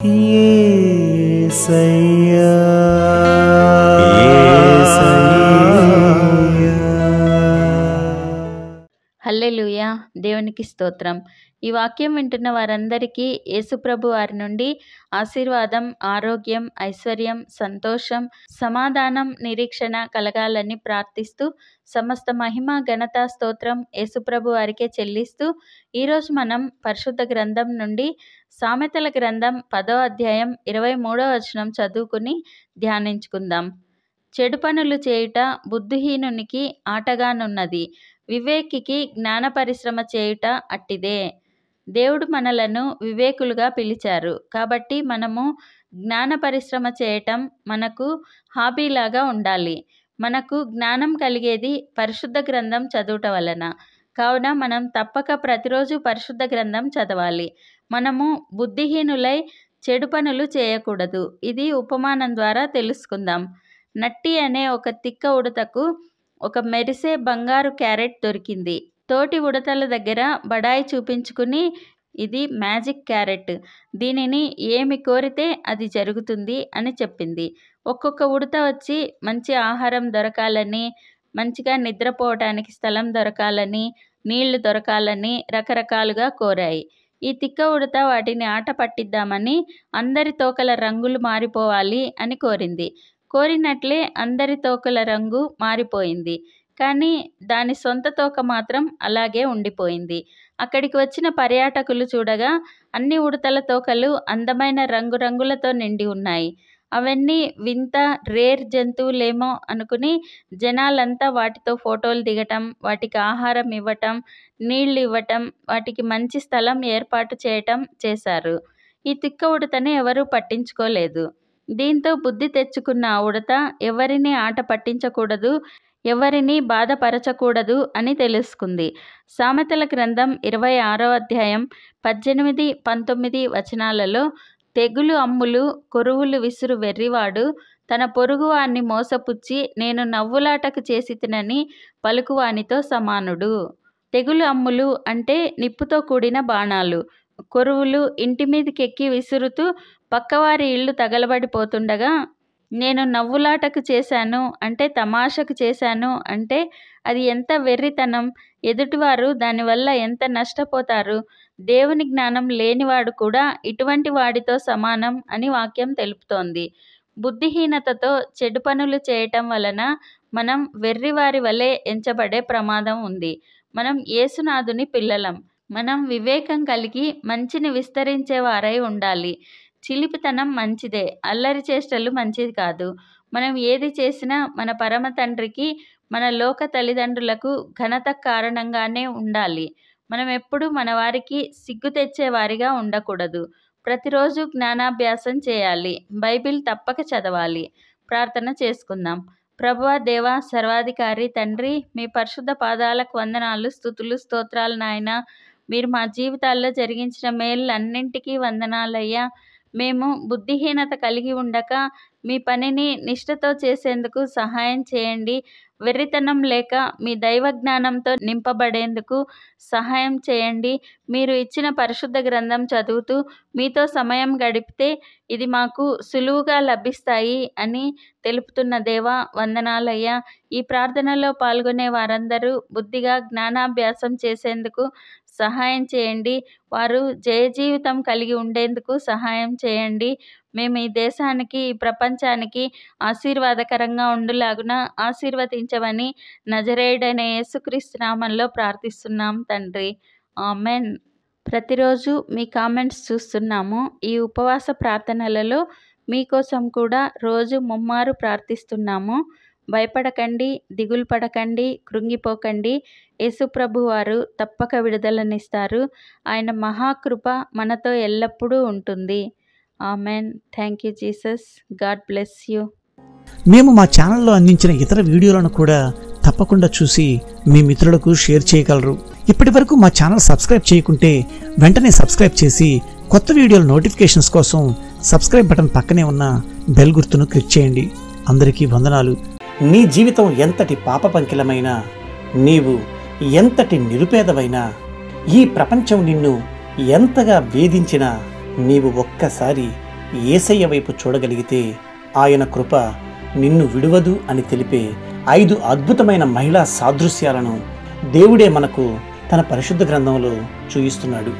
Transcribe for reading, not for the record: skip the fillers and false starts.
యేసయ్యా హల్లెలూయా. దేవునికి స్తోత్రం. ఈ వాక్యం వింటున్న వారందరికీ యేసుప్రభు వారి నుండి ఆశీర్వాదం, ఆరోగ్యం, ఐశ్వర్యం, సంతోషం, సమాధానం, నిరీక్షణ కలగాలని ప్రార్థిస్తూ సమస్త మహిమ, ఘనత, స్తోత్రం యేసుప్రభు వారికే చెల్లిస్తూ ఈరోజు మనం పరిశుద్ధ గ్రంథం నుండి సామెతల గ్రంథం 10వ అధ్యాయం 23వ వచనం చదువుకుని ధ్యానించుకుందాం. చెడు పనులు చేయుట బుద్ధిహీనునికి ఆటగానున్నది, వివేకికి జ్ఞాన పరిశ్రమ చేయుట అట్టిదే. దేవుడు మనలను వివేకులుగా పిలిచారు కాబట్టి మనము జ్ఞాన పరిశ్రమ చేయటం మనకు హాబీలాగా ఉండాలి. మనకు జ్ఞానం కలిగేది పరిశుద్ధ గ్రంథం చదువుట వలన. కావున మనం తప్పక ప్రతిరోజు పరిశుద్ధ గ్రంథం చదవాలి. మనము బుద్ధిహీనులై చెడు పనులు చేయకూడదు. ఇది ఉపమానం ద్వారా తెలుసుకుందాం. నట్టి అనే ఒక తిక్క ఉడతకు ఒక మెరిసే బంగారు క్యారెట్ దొరికింది. తోటి ఉడతల దగ్గర బడాయి చూపించుకుని, ఇది మ్యాజిక్ క్యారెట్, దీనిని ఏమి కోరితే అది జరుగుతుంది అని చెప్పింది. ఒక్కొక్క ఉడత వచ్చి మంచి ఆహారం దొరకాలని, మంచిగా నిద్రపోవటానికి స్థలం దొరకాలని, నీళ్లు దొరకాలని రకరకాలుగా కోరాయి. ఈ తిక్క ఉడత వాటిని ఆట పట్టిద్దామని అందరి తోకల రంగులు మారిపోవాలి అని కోరింది. కోరినట్లే అందరి తోకల రంగు మారిపోయింది. కానీ దాని సొంత తోక మాత్రం అలాగే ఉండిపోయింది. అక్కడికి వచ్చిన పర్యాటకులు చూడగా అన్ని ఉడతల తోకలు అందమైన రంగురంగులతో నిండి ఉన్నాయి. అవన్నీ వింత రేర్ జంతువులేమో అనుకుని జనాలంతా వాటితో ఫోటోలు దిగటం, వాటికి ఆహారం ఇవ్వటం, నీళ్లు ఇవ్వటం, వాటికి మంచి స్థలం ఏర్పాటు చేయటం చేశారు. ఈ తిక్క ఉడతని ఎవరూ పట్టించుకోలేదు. దీంతో బుద్ధి తెచ్చుకున్న ఆ ఉడత ఎవరిని ఆట పట్టించకూడదు, ఎవరిని బాధపరచకూడదు అని తెలుసుకుంది. సామెతల గ్రంథం 26వ అధ్యాయం 18, 19 వచనాలలో తెగులు అమ్ములు కొరువులు విసురు వెర్రివాడు తన పొరుగువాన్ని మోసపుచ్చి నేను నవ్వులాటకు చేసి తినని పలుకువానితో సమానుడు. తెగులు అమ్ములు అంటే నిప్పుతో కూడిన బాణాలు. కొరువులు ఇంటి మీదకెక్కి విసురుతూ పక్కవారి ఇళ్ళు తగలబడిపోతుండగా నేను నవ్వులాటకు చేశాను అంటే, తమాషకు చేశాను అంటే అది ఎంత వెర్రితనం, ఎదుటివారు దానివల్ల ఎంత నష్టపోతారు. దేవుని జ్ఞానం లేనివాడు కూడా ఇటువంటి వాడితో సమానం అని వాక్యం తెలుపుతోంది. బుద్ధిహీనతతో చెడు పనులు చేయటం వలన మనం వెర్రివారి వలె ఎంచబడే ప్రమాదం ఉంది. మనం యేసునాథుని పిల్లలం. మనం వివేకం కలిగి మంచిని విస్తరించే వారై ఉండాలి. చిలిపితనం మంచిదే, అల్లరి చేష్టలు మంచిది కాదు. మనం ఏది చేసినా మన పరమ తండ్రికి, మన లోక తల్లిదండ్రులకు ఘనత కారణంగానే ఉండాలి. మనం ఎప్పుడు మన వారికి సిగ్గు తెచ్చేవారిగా ఉండకూడదు. ప్రతిరోజు జ్ఞానాభ్యాసం చేయాలి. బైబిల్ తప్పక చదవాలి. ప్రార్థన చేసుకుందాం. ప్రభువా, దేవా, సర్వాధికారి తండ్రి, మీ పరిశుద్ధ పాదాలకు వందనాలు, స్తుతులు, స్తోత్రాలు నాయనా. మీరు మా జీవితాల్లో జరిగించిన మేళ్ళన్నింటికీ వందనాలయ్యా. మేము బుద్ధిహీనత కలిగి ఉండక మీ పనిని నిష్ఠతో చేసేందుకు సహాయం చేయండి. వెర్రితనం లేక మీ దైవ జ్ఞానంతో నింపబడేందుకు సహాయం చేయండి. మీరు ఇచ్చిన పరిశుద్ధ గ్రంథం చదువుతూ మీతో సమయం గడిపితే ఇది మాకు సులువుగా లభిస్తాయి అని తెలుపుతున్న దేవా, వందనాలయ్యా. ఈ ప్రార్థనలో పాల్గొనే వారందరూ బుద్ధిగా జ్ఞానాభ్యాసం చేసేందుకు సహాయం చేయండి. వారు జయ జీవితం కలిగి ఉండేందుకు సహాయం చేయండి. మేము ఈ దేశానికి, ఈ ప్రపంచానికి ఆశీర్వాదకరంగా ఉండులాగున ఆశీర్వదించమని నజరేయుడైన యేసుక్రీస్తు నామంలో ప్రార్థిస్తున్నాం తండ్రి. ఆమెన్. ప్రతిరోజు మీ కామెంట్స్ చూస్తున్నాము. ఈ ఉపవాస ప్రార్థనలలో మీకోసం కూడా రోజు ముమ్మారు ప్రార్థిస్తున్నాము. భయపడకండి, దిగులు పడకండి, కృంగిపోకండి. యేసుప్రభు వారు తప్పక విడుదలనిస్తారు. ఆయన మహాకృప మనతో ఎల్లప్పుడూ ఉంటుంది. Amen. Thank you Jesus. God bless you. మేము మా ఛానల్లో అందించిన ఇతర వీడియోలను కూడా తప్పకుండా చూసి మీ మిత్రులకు షేర్ చేయగలరు. ఇప్పటివరకు మా ఛానల్ సబ్స్క్రైబ్ చేయకుంటే వెంటనే సబ్స్క్రైబ్ చేసి కొత్త వీడియోల నోటిఫికేషన్స్ కోసం సబ్స్క్రైబ్ బటన్ పక్కనే ఉన్న బెల్ గుర్తును క్లిక్ చేయండి. అందరికీ వందనాలు. నీ జీవితం ఎంతటి పాపపంకిలమైనా, నీవు ఎంతటి నిరుపేదవైనా, ఈ ప్రపంచం నిన్ను ఎంతగా వేధించినా నీవు ఒక్కసారి యేసయ్య వైపు చూడగలిగితే ఆయన కృప నిన్ను విడువదు అని తెలిపే 5 అద్భుతమైన మహిళా సాదృశ్యాలను దేవుడే మనకు తన పరిశుద్ధ గ్రంథంలో చూయిస్తున్నాడు.